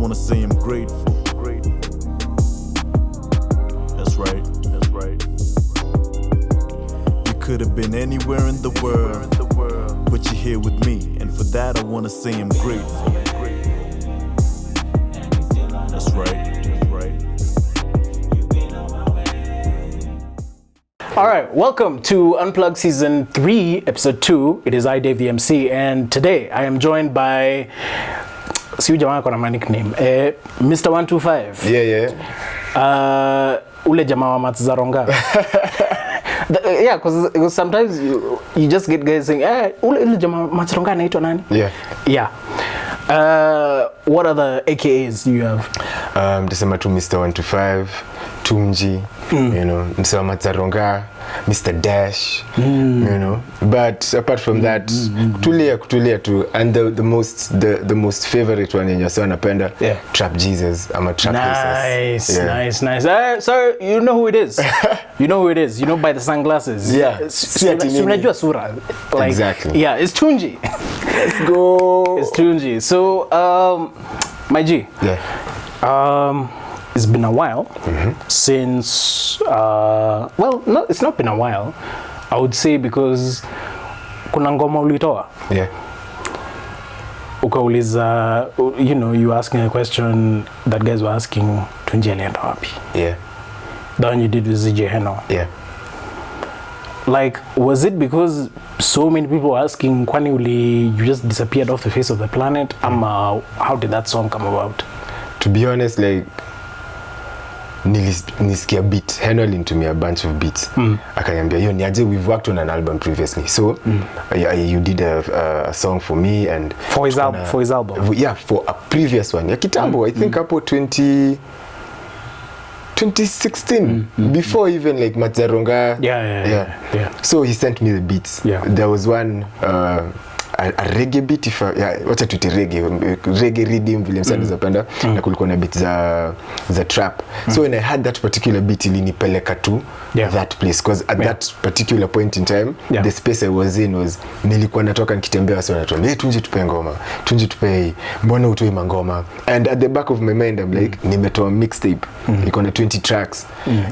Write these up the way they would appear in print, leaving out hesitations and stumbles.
wanna say I'm grateful. That's right. You could have been anywhere in the world, but you're here with me, and for that I wanna say I'm grateful. That's right. Alright, welcome to Unplugged Season 3, Episode 2. It is I, Dave the MC, and today I am joined by Siu jamaa kona nickname Mr. 125. Ule jamaa wa maths za Ronga. Yeah, because sometimes you just get guys saying, ule jamaa maths Ronga anaitwa nani? Yeah. What other AKAs do you have? Desema tu Mr. 125, Tunji, you know, Mr. Ronga, Mr. Dash, you know. But apart from that, kutulia tu, and the most favorite one in your son napenda, Trap Jesus. I'm a trap Nice. So you know who it is. You know by the sunglasses. Yeah. Unajua sura. Like, exactly. Yeah, it's Tunji. Let's go. It's Tunji. So my G. Yeah. It's been a while since well, no, it's not been a while, I would say, because kuna ngoma ulitoa. Yeah. Ukauliza, you know, you asking a question that guys were asking, Tunji alienda wapi? Yeah. The one you did with ZJ Heno. Yeah. Like, was it because so many people were asking, kwani you just disappeared off the face of the planet? How did that song come about? To be honest, like, nilisikia beat. Heno alinitumia a bunch of beats. Akaniambia, yo niaje, we've worked on an album previously. So, you did a song for me and... For his album? Yeah, for a previous one. Ya kitambo, I think hapo 2016, before even like Matzaronga. Yeah. So he sent me the beats. Yeah. There was one... a reggae beat, wacha tuite reggae rhythm vile msanii zapenda, na kulikuwa na beat za trap. So when I had that particular beat, ilinipeleka to that place, because at that particular point in time, the space I was in was, nilikuwa natoka nikitembea, wasi wanatuambia, hey, Tunji tupe ngoma, Tunji tupe, mbona utoi mangoma? And at the back of my mind, I'm like, nimetoa mixtape, iko na 20 tracks,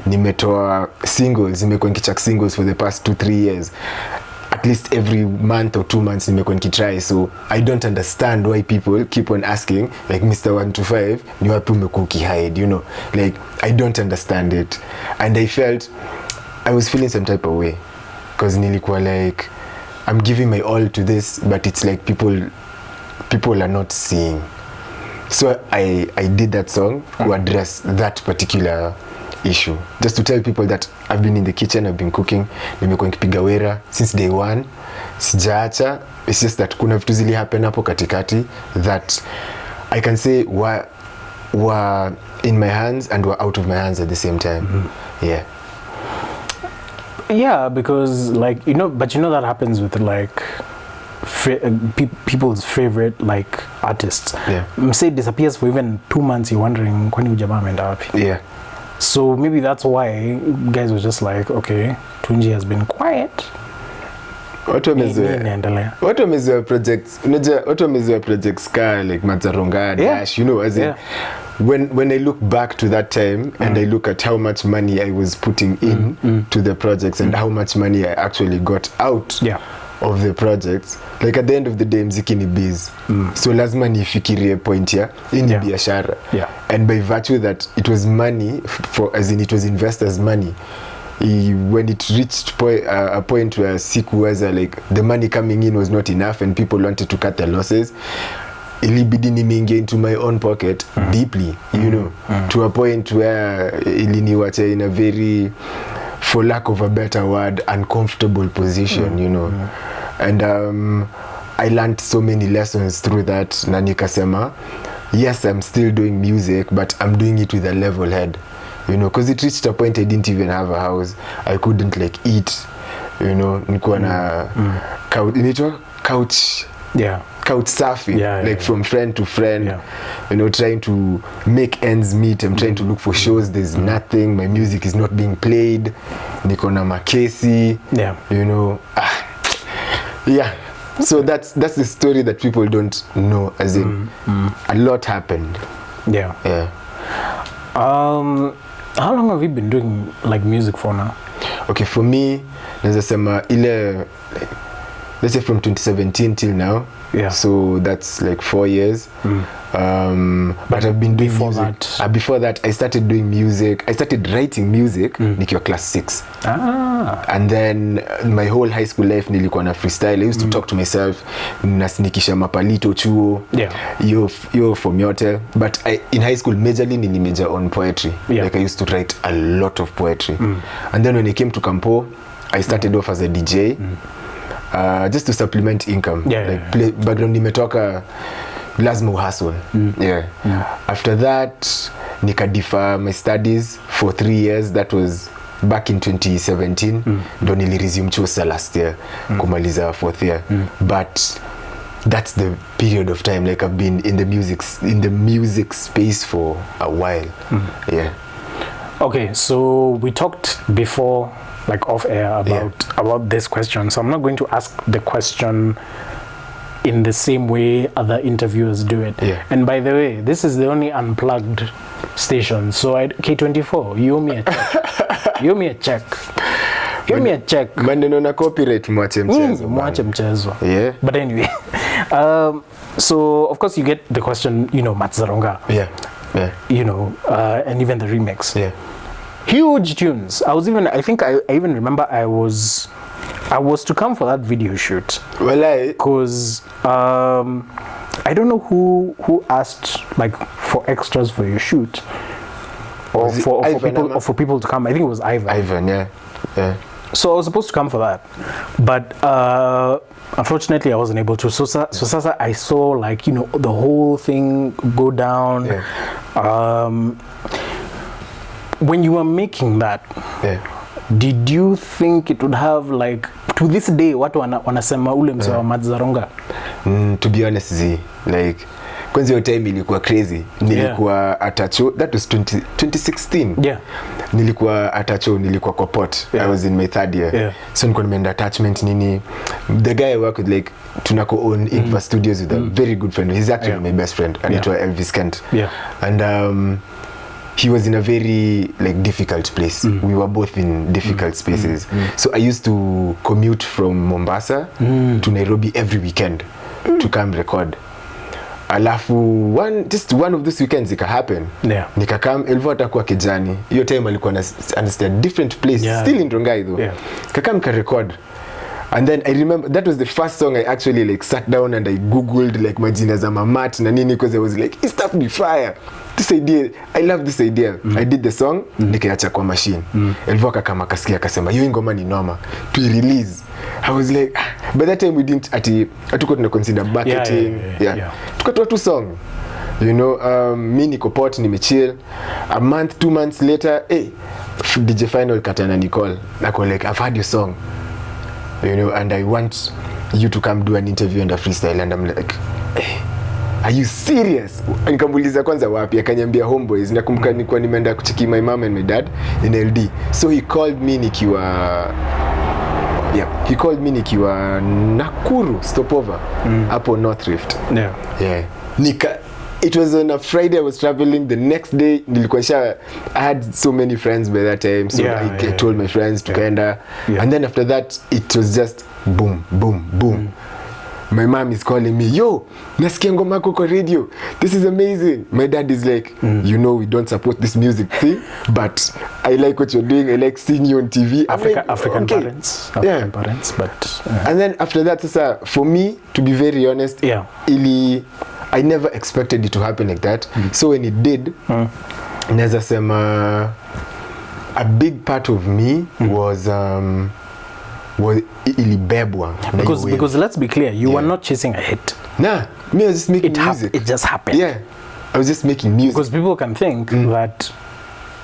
nimetoa singles, nimekuwa nikichak singles for the past 2-3 years. At least every month or 2 months nimekuwa nikitry, so I don't understand why people keep on asking, like, Mr. 125, ni wapi umekuwa ukihide, you know, like, I don't understand it. And I was feeling some type of way, because nilikuwa like, I'm giving my all to this, but it's like people are not seeing. So I did that song to address that particular issue, just to tell people that I've been in the kitchen, I've been cooking, nimekuwa nikipiga wera since day one, sijaacha. It's just that kuna vitu zili happen hapo katikati that I can say were in my hands and were out of my hands at the same time. Yeah, because, like, you know, but you know that happens with, like, people's favorite, like, artists. Say disappears for even 2 months, you're wondering kwani ujamaa ameenda wapi. So maybe that's why guys were just like, okay, Tunji has been quiet. Watu wamezoea projects, unajua watu wamezoea projects ka like Matzaronga, Dash, you know, as in, when I look back to that time and I look at how much money I was putting in to the projects and how much money I actually got out of the projects, like at the end of the day, mziki ni biz. So lazima nifikirie point ya ini biashara. And by virtue that it was money, as in it was investors' money, when it reached a point where sikuweza, like, the money coming in was not enough and people wanted to cut the losses, ilibidi nimeingia into my own pocket deeply, you know, to a point where iliniwacha in a very, for lack of a better word, uncomfortable position, you know. And I learned so many lessons through that, na nikasema, yes, I'm still doing music, but I'm doing it with a level head, you know, because it reached a point I didn't even have a house. I couldn't, like, eat, you know, nikuwa na couch surfing, from friend to friend, you know, trying to make ends meet. I'm trying to look for shows, there's nothing, my music is not being played, niko na makesi, you know, so that's the story that people don't know, as in a lot happened. Yeah. Yeah. How long have you been doing like music for now? Okay, for me, naweza sema ile, let's say from 2017 till now. Yeah. So that's like 4 years. But I've been doing before music. that? Before that, I started doing music. I started writing music nikiwa class 6. And then my whole high school life nilikuwa na freestyle. I used to talk to myself. Nasnikisha mapalito chuo. Yeah. Yo form yote. But in high school, majorly nili major on poetry. Yeah. Like I used to write a lot of poetry. And then when I came to Campo, I started off as a DJ. Just to supplement income. Like play background nimetoka lazima uhustle. After that nikadifa my studies for 3 years. That was back in 2017. Ndo niliresume chuo last year kumaliza 4th year. But that's the period of time like I've been in the music space for a while. Yeah. Okay, so we talked before, like off air, about this question. So I'm not going to ask the question in the same way other interviewers do it. Yeah. And by the way, this is the only unplugged station. So K24, you owe me a check. You owe me a check. Give me a check. Maneno na copyright mwache mchezo. Mwache mchezo. Yeah. But anyway, so of course you get the question, you know, Ronga. Yeah. Yeah. You know, and even the remix. Yeah. Huge tunes. I think I even remember I was to come for that video shoot. Well, because I don't know who asked like for extras for your shoot, or for people to come. I think it was Ivan. Ivan, yeah. Yeah. So I was supposed to come for that, but unfortunately I wasn't able to. So Sasa, I saw like, you know, the whole thing go down. Yeah. When you were making that, did you think it would have like, to this day watu wanasema ule mzee wa Ronga? To be honest, like kwanza hiyo time ilikuwa crazy. Nilikuwa atacho, that was 2016. Yeah. Nilikuwa atacho, nilikuwa kwa pot. I was in my 3rd year. Yeah. So nilikuwa nimeenda attachment nini. The guy I work with, like tunako own Inkva Studios with a very good friend. He's actually my best friend. Anaitwa Elvis Kent. Yeah. And he was in a very like difficult place. We were both in difficult spaces. So I used to commute from Mombasa to Nairobi every weekend to come record. Alafu just one of those weekends ika happen. Yeah. Nikakam Elvo atakuwa kijani. Hiyo time alikuwa a different place, still in Ronga though. Yeah. Kakam ka record. And then I remember that was the first song I actually like sat down and I googled like majina za mamat na nini, because I was like, this stuff be fire. This idea, I love this idea. I did the song, nikaacha kwa machine. Elvo akakama kasikia akasema hiyo ngoma ni noma, to release. I was like, by that time we didn't hatuko tuna consider marketing. Yeah. Tukatoa tu song. You know, mi niko pot nimechill. A month, 2 months later, DJ Final katana Nicole. Nako like, I've heard your song. You know, and I want you to come do an interview and a freestyle. And I'm like, are you serious? Nikamuuliza kwanza wapi, akaniambia Homeboys. Nakumbuka nilikuwa nimeenda kucheki my mom and my dad in LD. So he called me nikiwa Nakuru stopover hapo North Rift. Yeah. It was on a Friday. I was traveling. The next day I had so many friends by that time, so I told my friends to kinda. And then after that it was just boom boom boom. My mom is calling me, yo, nasikia ngoma yako kwa radio, this is amazing. My dad is like, you know, we don't support this music thing, but I like what you're doing, I like seeing you on TV. African parents, but and then after that, for me, to be very honest, I never expected it to happen like that. So when it did, naweza sema a big part of me was ilibebwa. Because let's be clear, you were not chasing a hit. Nah, me, I was just making music. It just happened. Yeah, I was just making music. Because people can think that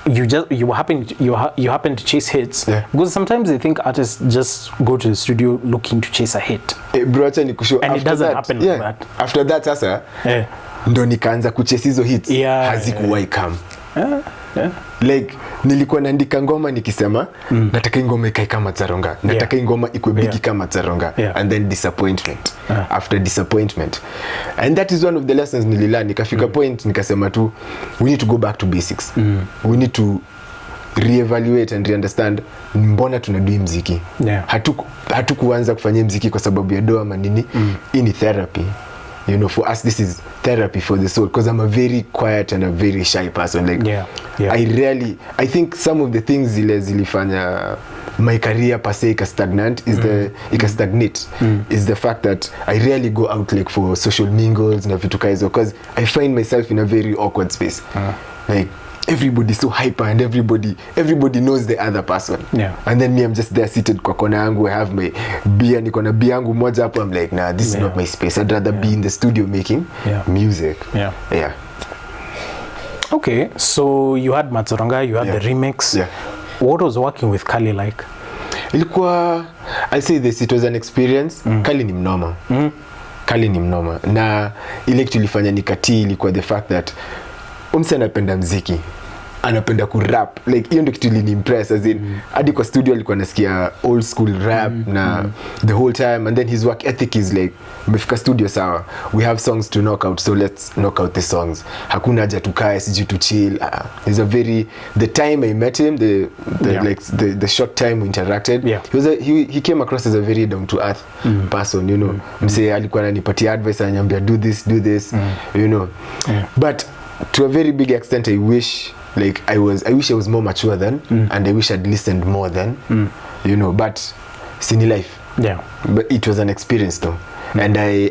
you happen to chase hits. Because sometimes they think artists just go to the studio looking to chase a hit. Bro, acha nikushow. And it doesn't happen like that. After that sasa, ndo nikaanza kuchase hizo hits. Hazikuwahi come. Like nilikuwa naandika ngoma nikisema nataka ngoma ikae kama Ronga, nataka ngoma ikuwe bigi kama Ronga, and then disappointment after disappointment. And that is one of the lessons nililearn. Nikafika point nikasema tu we need to go back to basics. We need to reevaluate and re-understand mbona tunadui mziki. Hatukuanza kufanya mziki kwa sababu ya doa ama nini. Ini therapy. You know, for us this is therapy for the soul, because I'm a very quiet and a very shy person. Like I think some of the things zilifanya my career per se stagnant is is the fact that I rarely go out like for social mingles na vitu kaizo, because I find myself in a very awkward space. Like everybody's so hyper and everybody knows the other person. And then me, I'm just there seated kwa kona yangu, I have my beer, niko na beer yangu moja hapo. I'm like, nah, this is not my space. I'd rather be in the studio making music. Okay, so you had Ronga, you had the remix. What was working with Kali like? Ilikuwa, I'll say this, it was an experience. Kali ni mnoma. Kali ni mnoma. Na ile kitu ilifanya nikati ilikuwa the fact that umse anapenda mziki, anapenda kurap. Like hiyo ndio kitu iliniimpress, as in hadi kwa studio alikuwa nasikia old school rap na the whole time. And then his work ethic is like, umefika studio sawa, we have songs to knock out, so let's knock out the songs. Hakuna haja tukae siji to chill. He's a very, the time I met him, the short time we interacted, he came across as a very down to earth person, you know. Mse alikuwa ananipatia advice, ananiambia do this, you know. But to a very big extent, I wish I was more mature then, and I wish I'd listened more then, you know. But sini life, but it was an experience though. And I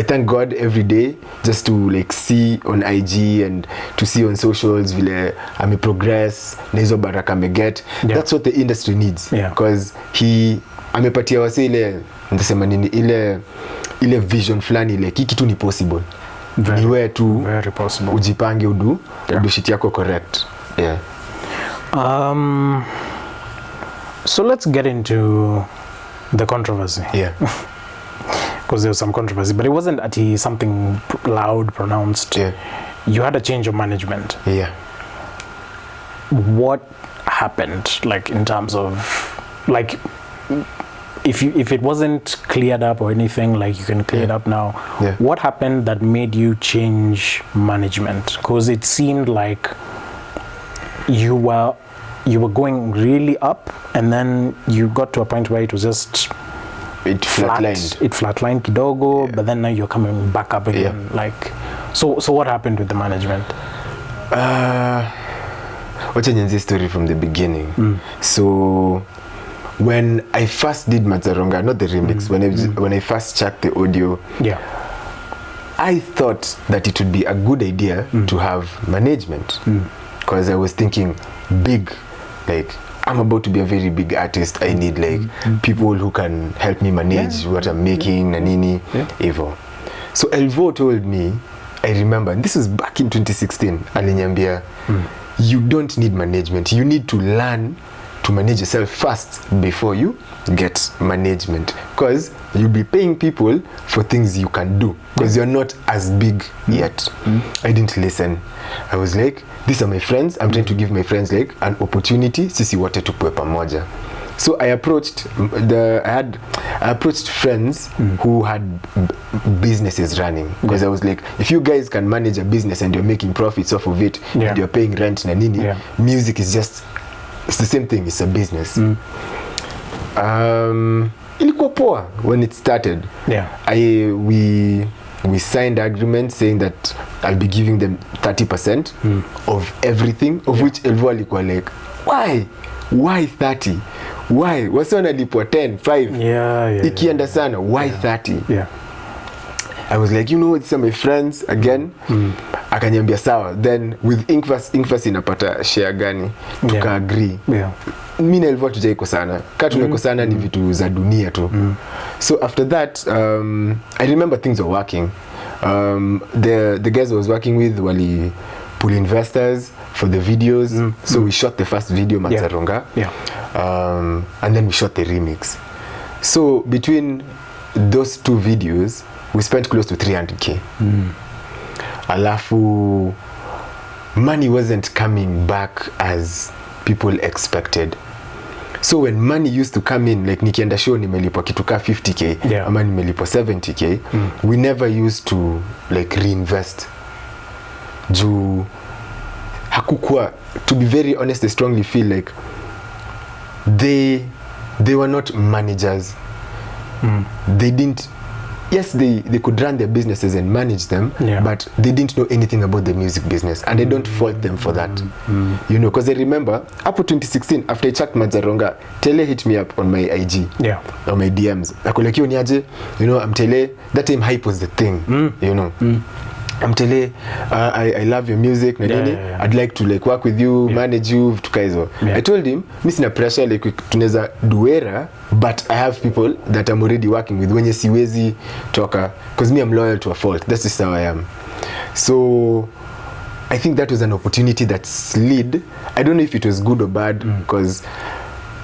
thank God every day just to like see on IG and to see on socials vile ame progress na hizo baraka ame get. That's what the industry needs, because he amepatia wase ile ndasema nini ile vision flani, ile kitu ni possible. Ni wewe tu ujipange udu shit yako correct. So let's get into the controversy. Because there was some controversy, but it wasn't something loud, pronounced. You had a change of management. What happened, like in terms of, like, if it wasn't cleared up or anything, like you can clear it up now. What happened that made you change management? Because it seemed like you were going really up, and then you got to a point where it was just flatlined kidogo, but then now you're coming back up again. Like, so what happened with the management? What's the story from the beginning? So when I first did Ronga, not the remix, when I first checked the audio, I thought that it would be a good idea to have management, because I was thinking big, like I'm about to be a very big artist. I need like people who can help me manage what I'm making, nanini, Evo. So Elvo told me, I remember, and this was back in 2016, Alinyambia, you don't need management. You need to learn to manage yourself first before you get management, because you'll be paying people for things you can do, because you're not as big yet. I didn't listen. I was like, these are my friends, I'm trying to give my friends like an opportunity, sisi wote tukue pamoja. So I approached friends who had businesses running, because I was like, if you guys can manage a business and you're making profits off of it, and you're paying rent na nini, music is just, it's the same thing, it's a business. Ilikuwa poa when it started. We signed agreements saying that I'll be giving them 30% of everything, of which Elvo alikuwa like, why 30? Why? Wasi wanalipwa 10, 5. Ikienda sana, why 30? I was like, you know, these are my friends again. Akanyambia sawa. Then with Inkfas inapata share gani, tuka agree. Mimi na Elvo tujaiko sana. Katu tumeko sana ni vitu za dunia tu. So after that, I remember things were working. The guys I was working with wali pull investors for the videos. So we shot the first video, Ronga. And then we shot the remix. So between those two videos, we spent close to 300k. Alafu money wasn't coming back as people expected. So when money used to come in, like nikienda show nimelipwa kitu ka 50k ama nimelipwa 70k, we never used to like reinvest. Juu hakukua, to be very honest, I strongly feel like they were not managers. They didn't, yes, they could run their businesses and manage them, but they didn't know anything about the music business, and I don't fault them for that. You know, because I remember up to 2016, after I checked Ronga, Tele hit me up on my IG, on my DMs. Akolekio niaje, you know, I'm Tele, that time hype was the thing, you know. I'm Tele, I love your music, I'd like to like work with you, manage you, tukaizo. I told him, mi sina pressure, like tuneza duera, but I have people that I'm already working with. Wenye siwezi toka, because me, I'm loyal to a fault. That's just how I am. So I think that was an opportunity that slid. I don't know if it was good or bad, because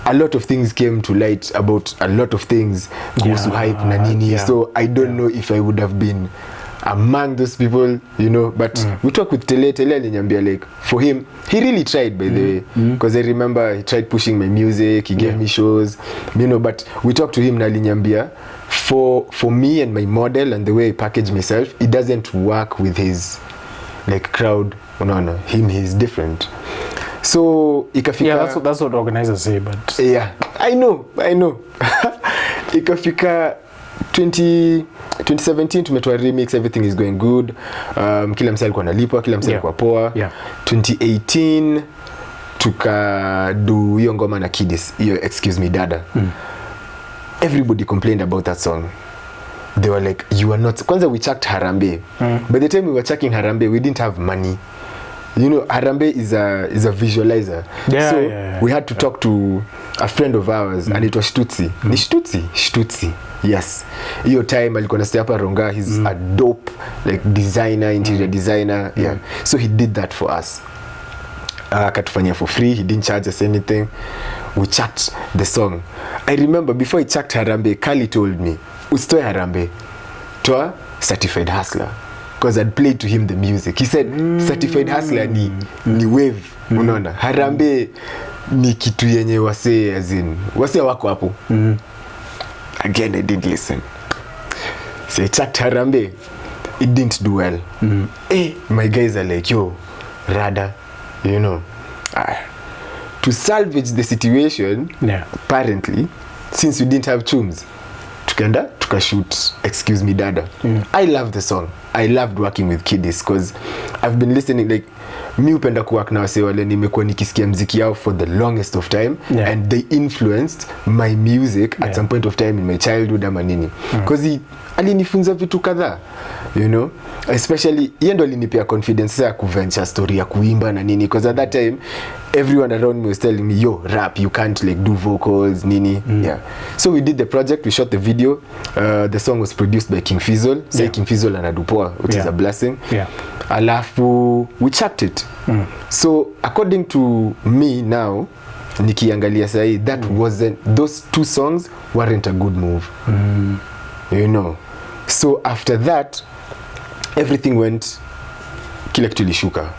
a lot of things came to light about a lot of things, kuhusu hype na nini. So I don't know if I would have been among those people, you know, but we talked with Tele alinyambia, like, for him, he really tried, by the way, because I remember he tried pushing my music, he gave me shows, you know, but we talked to him na alinyambia, for me and my model and the way I package myself, it doesn't work with his like crowd. No, him, he's different. So ikafika, that's what organizers say, but I know ikafika 2017 tumetoa remix, everything is going good, kila msee alikuwa analipwa, kila msee alikuwa poa. 2018 tukadu hiyo ngoma na Kidis, hiyo Excuse Me Dada. Everybody complained about that song. They were like, you are not, kwanza we checked Harambe. By the time we were checking Harambe, we didn't have money. You know, Harambe is a visualizer. We had to talk to a friend of ours, and it was Stutzi. Ni Stutzi. Yes. Hiyo time alikuwa nastay hapa Ronga. He's a dope like designer, interior designer. So he did that for us. Akatufanyia for free. He didn't charge us anything. We checked the song. I remember before I checked Harambe, Kali told me, usitoe Harambe, toa Certified Hustler. Because I'd played to him the music. He said, Certified Hustler ni wave. Unaona, Harambe ni kitu yenye wase, as in wase wako hapo. Again, I didn't listen. So I checked Harambe. It didn't do well. My guys are like, yo, Rada, you know. To salvage the situation, apparently, since we didn't have tunes, tukashoot Excuse Me Dada. I love the song. I loved working with Kidis, because I've been listening, like, mi upenda kuwork na wase wale nimekuwa nikisikia mziki yao for the longest of time, and they influenced my music at some point of time in my childhood ama nini, because alinifunza vitu kadhaa, you know, especially yeye ndo alinipea confidence ya kuventure story ya kuimba na nini, because at that time everyone around me was telling me, yo, rap, you can't like do vocals nini. So we did the project, we shot the video. The song was produced by King Fizzle. Say King Fizzle anadupoa, which is a blessing. Alafu we checked it. So according to me now, nikiangalia sahi, that wasn't, those two songs weren't a good move. You know. So after that, everything went kila kitu ilishuka.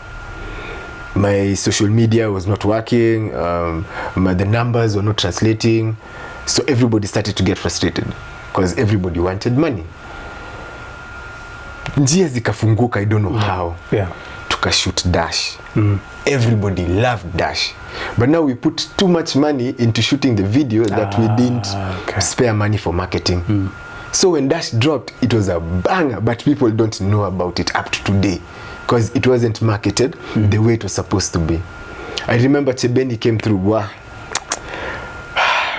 My social media was not working, the numbers were not translating, so everybody started to get frustrated because everybody wanted money. Njia zikafunguka, I don't know how. Tukashoot Dash. Everybody loved Dash. But now we put too much money into shooting the video that we didn't spare money for marketing. So when Dash dropped, it was a banger, but people don't know about it up to today, because it wasn't marketed the way it was supposed to be. I remember Chebeni came through. Wow.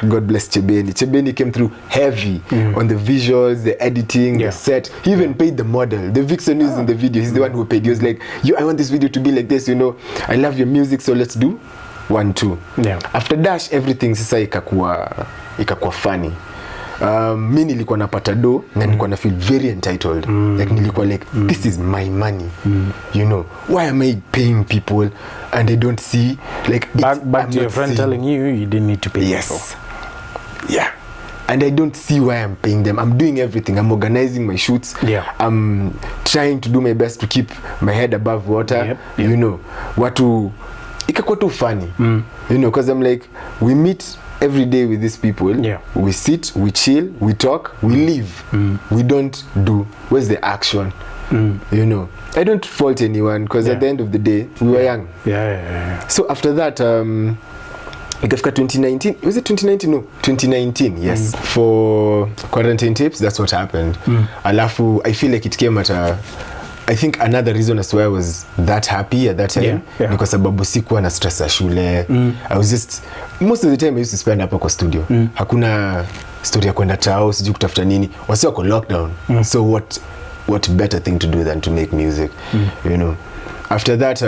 God bless Chebeni. Chebeni came through heavy on the visuals, the editing, the set. He even paid the model. The vixen who's in the video, he's the one who paid. He was like, yo, I want this video to be like this, you know. I love your music, so let's do 1, 2. After Dash, everything sasa ikakuwa funny. Mi nilikuwa napata do na nilikuwa na feel very entitled. Like nilikuwa like, this is my money. You know, why am I paying people and I don't see like back to your friend telling you didn't need to pay people. and I don't see why I'm paying them. I'm doing everything. I'm organizing my shoots. I'm trying to do my best to keep my head above water. You know, ikakuwa too funny. You know, because I'm like, we meet every day with these people. We sit, we chill, we talk, we leave. We don't do. Where's the action? You know, I don't fault anyone, because at the end of the day, we were young. So after that, ikafika 2019, was it 2019? No, 2019, yes. For quarantine tapes, that's what happened. Alafu, I feel like it came at I think another reason as to why I was that happy at that time, because sababu sikuwa na stress ya shule. I was just, most of the time I used to spend hapa kwa studio. Hakuna story ya kwenda chao, sijui kutafuta nini. Wasi wako lockdown. So what better thing to do than to make music, you know. After that,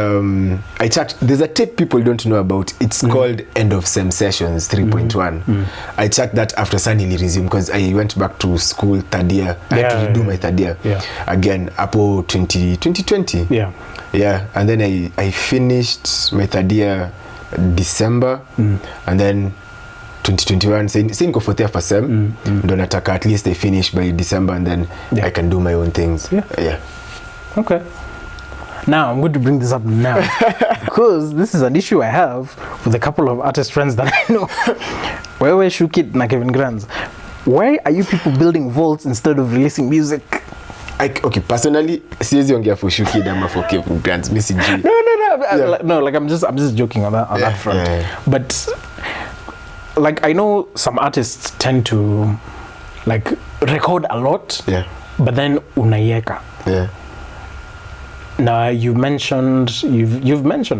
I checked, there's a tape people don't know about. It's called End of Sem Sessions 3.1. I checked that after Sunny resumed, because I went back to school third year. I had to redo my third year again, Apo 2020. And then I finished my third year December, and then 2021, saying go for the first sem, ndo nataka at least I finish by December, and then I can do my own things. Okay. Now I'm going to bring this up now because this is an issue I have with a couple of artist friends that I know. Wewe Shukit na Kevin Grands. Why are you people building vaults instead of releasing music? Okay, personally, siwezi ongea for Shukit ama for Kevin Grands. No, like I'm just joking on that front. But like I know some artists tend to like record a lot, but then unaieka. Now you've mentioned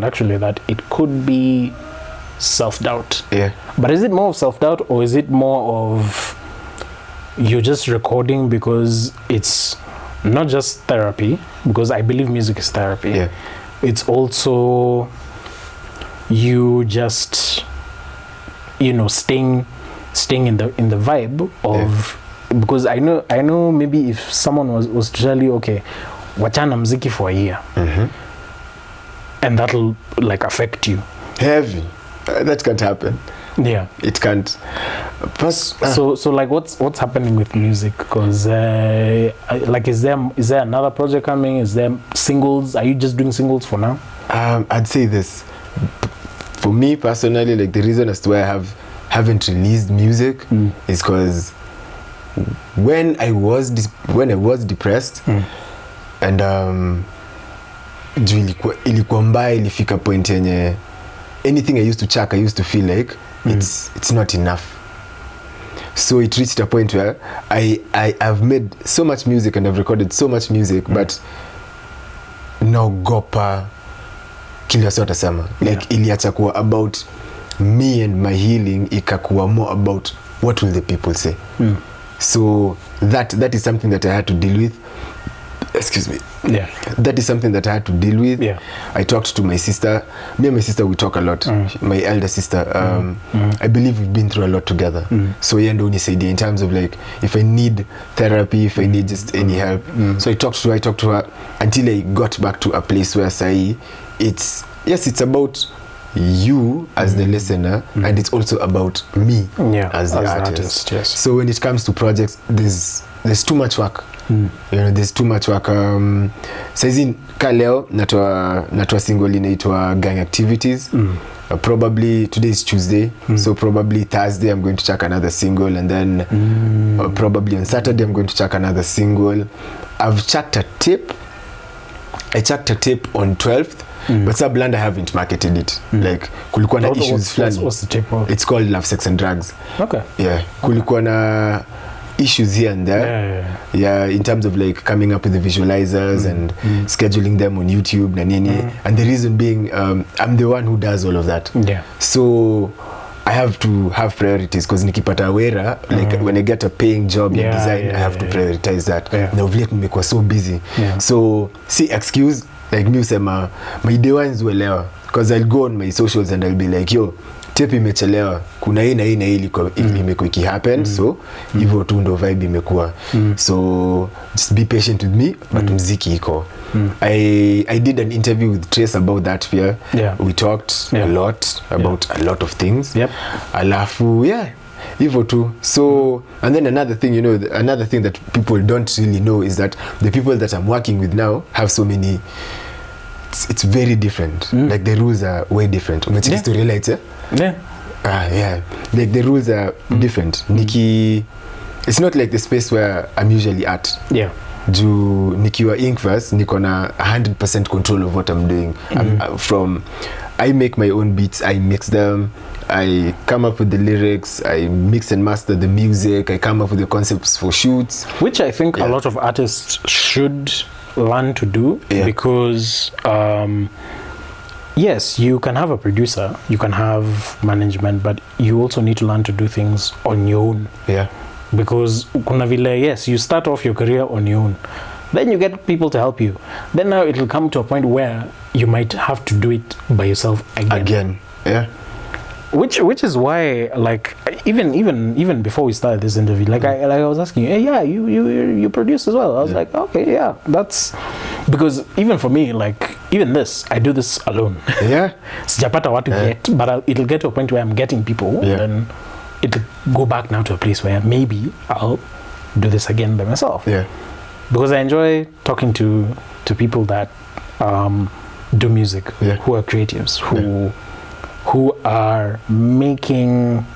actually that it could be self-doubt. But is it more of self-doubt, or is it more of you're just recording because it's not just therapy, because I believe music is therapy. It's also you just, you know, staying in the vibe of, because I know maybe if someone was to tell you, okay, wachana mziki for a year, and that'll like affect you heavy, that can't happen. It can't. So like what's happening with music? Because like is there another project coming? Is there singles? Are you just doing singles for now? I'd say this, for me personally, like the reason as to why I haven't released music is because when I was depressed, and ilikuwa mbaya, ilifika point yenye anything I used to check, I used to feel like it's not enough. So it reached a point where I've made so much music and I've recorded so much music, but naogopa kile watu watasema. Like iliacha kuwa about me and my healing, ikakuwa more about what will the people say. So that is something that I had to deal with. Excuse me. That is something that I had to deal with. I talked to my sister. Me and my sister, we talk a lot. My elder sister. I believe we've been through a lot together. So yeah, ndo nisaidia in terms of like if I need therapy, if I need just any help. So I talked to her until I got back to a place where it's about you as the listener, and it's also about me as the artist. So when it comes to projects, there's too much work. You know, there's too much work. Saizi leo natoa single inaitwa Gang Activities. Probably today is Tuesday, so probably Thursday I'm going to check another single, and then probably on Saturday I'm going to check another single. I've checked a tape. I checked a tape on 12th, but Subland I haven't marketed it. Like kulikuwa na issues flani. What's the tape called? It's called Love, Sex and Drugs. Kulikuwa na issues here and there, in terms of like coming up with the visualizers and scheduling them on YouTube na nini, and the reason being I'm the one who does all of that. So I have to have priorities, because nikipata wera, like when I get a paying job in design, I have to prioritize that. Now vile nimekuwa so busy, so see excuse like me usema my day ones uelewa, because I'll go on my socials and I'll be like, yo, tape imechelewa, kuna hii na hii na hii imekuwa ikihappen, so hivyo tu ndo vibe imekuwa. So just be patient with me, but mziki iko. I did an interview with Trace about that fear. We talked a lot about a lot of things. Alafu hivyo tu. So and then another thing, you know, another thing that people don't really know is that the people that I'm working with now have so many, it's very different. Like the rules are way different. Umecheki story lights, Yeah. Yeah. Like the rules are different. Nikki, it's not like the space where I'm usually at. Yeah. Juu nikiwa Inkverse niko na 100% control of what I'm doing. From I make my own beats, I mix them, I come up with the lyrics, I mix and master the music, I come up with the concepts for shoots, which I think a lot of artists should learn to do, because yes, you can have a producer, you can have management, but you also need to learn to do things on your own. Yeah. Because kuna vile, yes, you start off your career on your own, then you get people to help you, then now it will come to a point where you might have to do it by yourself again. Yeah. Which is why, like, even before we started this interview, like I was asking you, hey, yeah, you produce as well. I was like, okay, yeah, that's because even for me, like, even this, I do this alone. Yeah. Sijapata what to get, but it'll get to a point where I'm getting people, then it'll go back now to a place where maybe I'll do this again by myself. Yeah. Because I enjoy talking to people that do music, who are creatives, who are making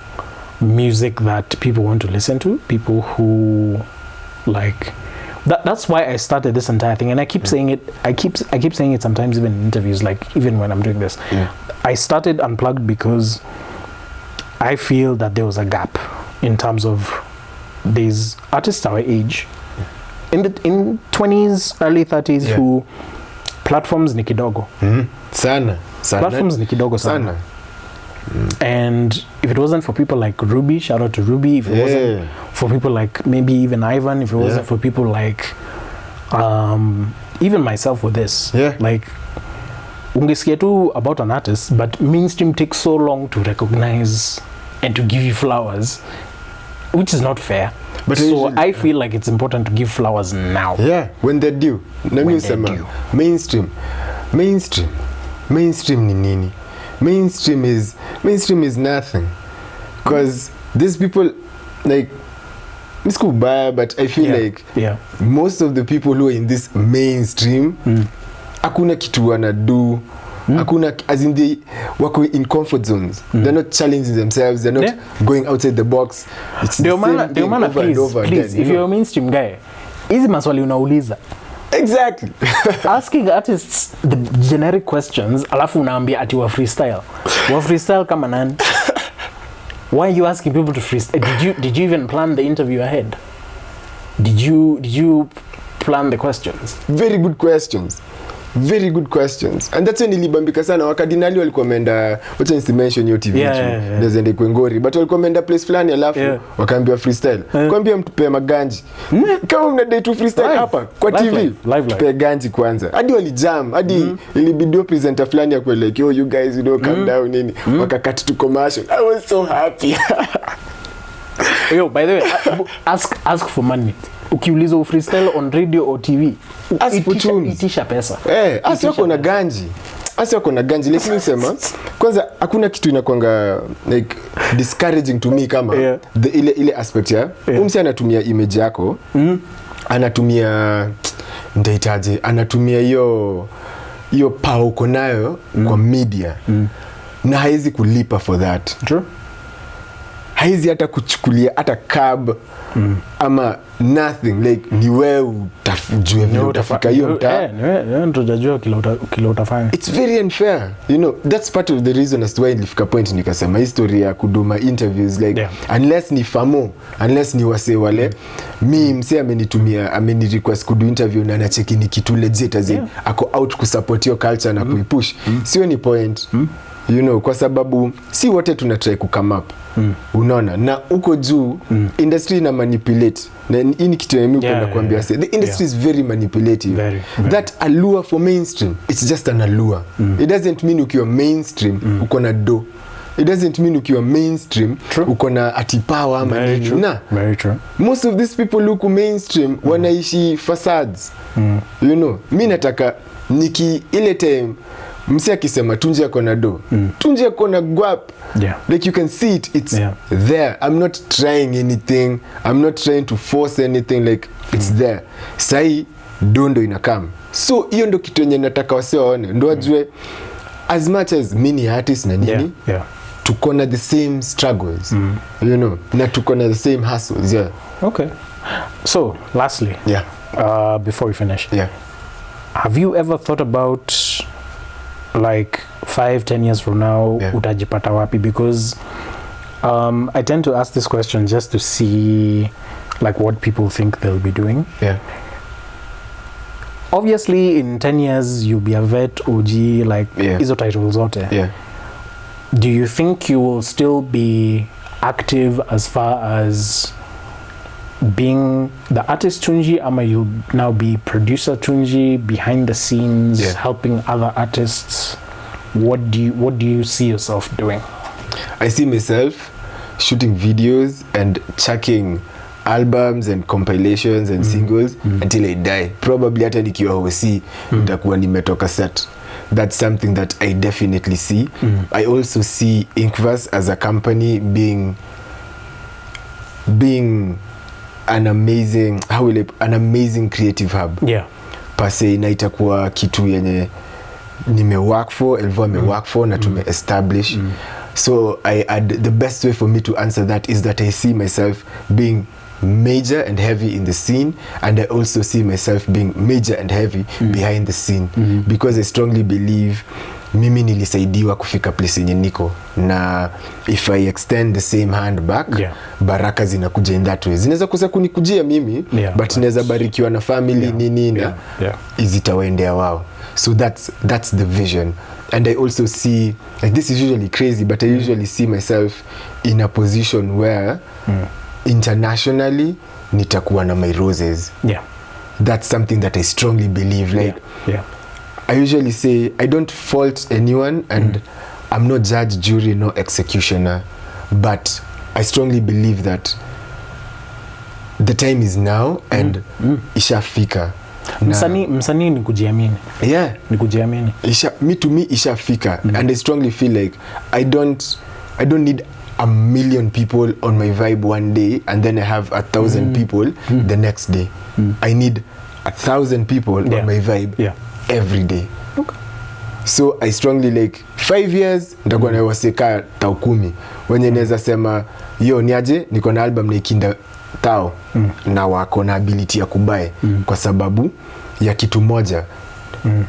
music that people want to listen to, people who like that's why I started this entire thing, and I keep saying it, I keep saying it sometimes even in interviews, like even when I'm doing this. I started Unplugged because I feel that there was a gap in terms of these artists our age in 20s, early 30s who platforms ni kidogo. Sana. Platforms ni kidogo sana. And if it wasn't for people like Ruby, shout out to Ruby, if it wasn't for people like maybe even Ivan, if it wasn't for people like even myself with this, like ungesikia tu about an artist, but mainstream takes so long to recognize and to give you flowers, which is not fair. But so I feel like it's important to give flowers now. Yeah, when they're due. When they're due. Mainstream ni nini? Mainstream is nothing. Because these people, like, it's cool, but I feel like most of the people who are in this mainstream, hakuna kitu wanadu, hakuna, as in they wako in comfort zones. They're not challenging themselves, they're not going outside the box. It's the same thing over and over please, again. If you're a mainstream guy, hizi maswali unauliza. Exactly. Asking artists the generic questions, alafu unaambia ati wa freestyle. Wa freestyle kama nani? Why are you asking people to freestyle? Did you even plan the interview ahead? Did you plan the questions? Very good questions. And that's when nilibambika sana wakadinali walikuwa wameenda, wacha nisimention hiyo TV ndio ende Kwengori, but walikuwa wameenda place fulani alafu wakaambiwa freestyle. Kwambia mtupe maganji. Kama mna day to freestyle hapa kwa TV, tupe ganji kwanza. Hadi walijam, hadi ilibidio presenter fulani ya kwele like, "Oh you guys, you know, calm down nini." Wakakat to commercial. I was so happy. Yo, by the way, ask for money. Ukiuliza freestyle on radio or TV, itisha pesa. Asi wako na ganji. Lakini usema kwanza hakuna kitu inakuanga like discouraging to me kama ile aspect ya umsi anatumia image yako, anatumia ndaitaje, anatumia hiyo power uko nayo kwa media, na haizi kulipa for that. True. Haizi hata kuchukulia hata cab ama nothing, like ni wewe utajue vile utafika hiyo mtaa. Tutajua kila utafanya. It's very unfair, you know. That's part of the reason as to why nilifika point nikasema history ya kuduma interviews like unless ni famo, unless ni wase wale mse ameni request kudu interview na anacheki ni kitu legit as ako out kusupport your culture na kuipush, sio ni point. You know, kwa sababu si wote tunatry ku come up. Unaona, na uko juu industry ina manipulate. Na hii ni kitu mimi kwenda kuambia the industry is very manipulative. Very. That allure for mainstream, it's just an allure. It doesn't mean ukiwa mainstream uko na do. It doesn't mean ukiwa mainstream uko na atipower ama nini. Very true. Most of these people look mainstream wanaishi facades. You know, mimi nataka ile time msi akisema Tunji ako na do, Tunji ako na guap. Like you can see it, it's there. I'm not trying anything, I'm not trying to force anything, like it's there. Sai dondo inakam. So hiyo ndo kitu yenye nataka wase waone, ndo wajue as much as mini artists na nini, tuko na the same struggles, you know, na tuko na the same hustles. Okay. So lastly, before we finish, have you ever thought about like 5-10 years from now utajipata wapi? Because I tend to ask this question just to see like what people think they'll be doing. Obviously in 10 years you'll be a vet, OG, like hizo titles zote. Do you think you will still be active as far as being the artist Tunji, ama you'll now be producer Tunji, behind the scenes, helping other artists? What do you see yourself doing? I see myself shooting videos and chucking albums and compilations and singles until I die. Probably hata nikiwa hosi nitakuwa nimetoka set. That's something that I definitely see. I also see Inkverse as a company being an amazing creative hub. Per se, na itakuwa kitu yenye nimework for, Elvo amework for, na tume-establish. So the best way for me to answer that is that I see myself being major and heavy in the scene, and I also see myself being major and heavy behind the scene, because I strongly believe mimi nilisaidiwa kufika place yenye niko, na if I extend the same hand back, baraka zinakuja in that way. Zinaweza kusa kunikujia mimi, but naweza barikiwa na family nini na izitawaendea wao. So that's the vision. And I also see, like, this is usually crazy, but I usually see myself in a position where internationally nitakuwa na my roses. That's something that I strongly believe. Like, I usually say I don't fault anyone, and I'm not judge, jury, no executioner, but I strongly believe that the time is now and ishafika. Msanii ni kujiamini. Ni kujiamini. To me ishafika, and I strongly feel like I don't need 1 million people on my vibe one day and then I have 1,000 people the next day. I need 1,000 people on my vibe every day. So I strongly like 5 years nitakuwa na waseka 10,000 wenye naweza sema yo niaje niko na album na ikinda 1,000 na wako na ability ya kubuy kwa sababu ya kitu moja.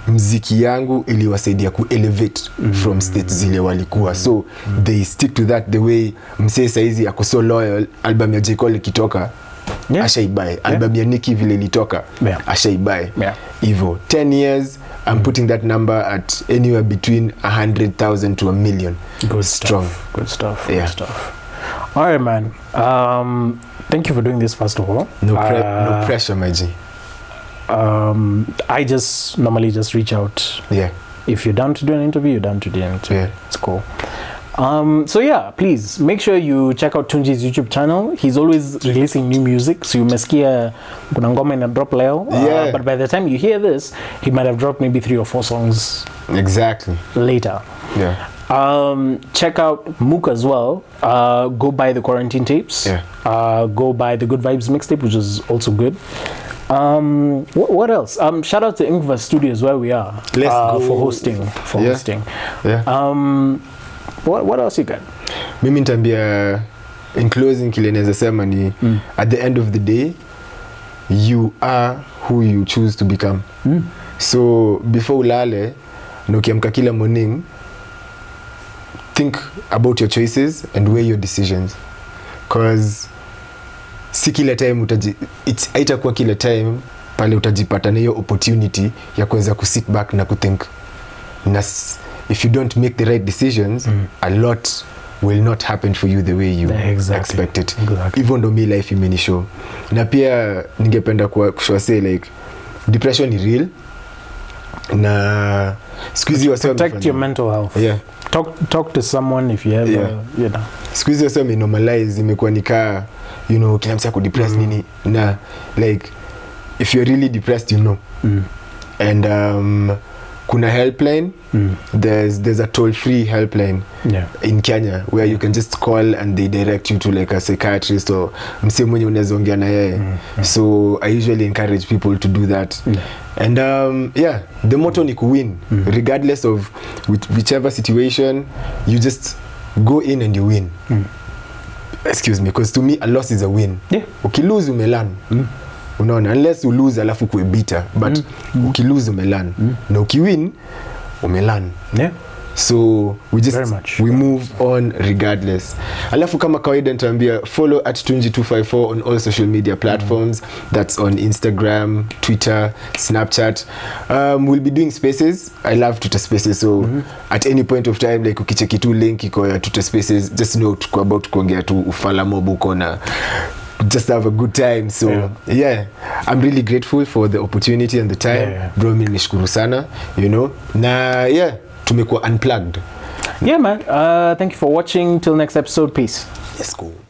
Mziki yangu iliwasaidia ku-elevate from states zile walikuwa. So they stick to that the way msee saizi ako so loyal. Album ya J. Cole ikitoka ashaibuy. Album ya Nicki vile ilitoka ashaibuy. Hivyo 10 years I'm putting that number at anywhere between 100,000 to 1 million. Good strong stuff. Good stuff. All right, man. Thank you for doing this, first of all. No pressure, my G. I just normally just reach out. If you're down to do an interview, you're down to do an interview. It's cool. So yeah, please make sure you check out Tunji's YouTube channel. He's always releasing new music, so you mesikia kuna ngoma ina drop leo. But by the time you hear this, he might have dropped maybe 3 or 4 songs later. Check out Mook as well. Go buy the Quarantine tapes. Go buy the Good Vibes mixtape, which is also good. What else? Shout out to Inkverse Studios where we are for hosting. What else you got? Mimi nitambia in closing kile naweza sema ni at the end of the day you are who you choose to become. So before ulale na ukiamka kila morning, think about your choices and weigh your decisions, cause si kila time haitakuwa kila time pale utajipata na hiyo opportunity ya kuweza kusit back na kuthink. Na if you don't make the right decisions, a lot will not happen for you the way you expect it. Even though me life imenishow. Na pia ningependa kushow say like depression is real. Na squeeze yourself, protect your mental health. Talk to someone if you ever you know. Squeeze yourself, normalize imekuwa nikaa kila mtu ako depressed nini, na like if you're really depressed and kuna helpline. There's a toll-free helpline in Kenya where you can just call and they direct you to like a psychiatrist or mse mwenye unaweza ongea na yeye. So I usually encourage people to do that. And the motto ni kuwin, regardless of whichever situation, you just go in and you win. Excuse me, because to me a loss is a win. Ukilose umelearn. Unaona, unless you lose alafu kuwe bitter, but ukilose umelearn. Na ukiwin umelearn. So we move on regardless. Alafu kama kawaida nitaambia follow @Tunji254 on all social media platforms. That's on Instagram, Twitter, Snapchat. We'll be doing spaces. I love Twitter spaces, so at any point of time like ukicheki tu link iko ya Twitter spaces, just know tuko about kuongea tu ufala mob uko na just have a good time. So I'm really grateful for the opportunity and the time. Bro, mimi nishukuru sana, you know. Na tumekuwa unplugged. Man, thank you for watching. Till next episode, peace. Let's go.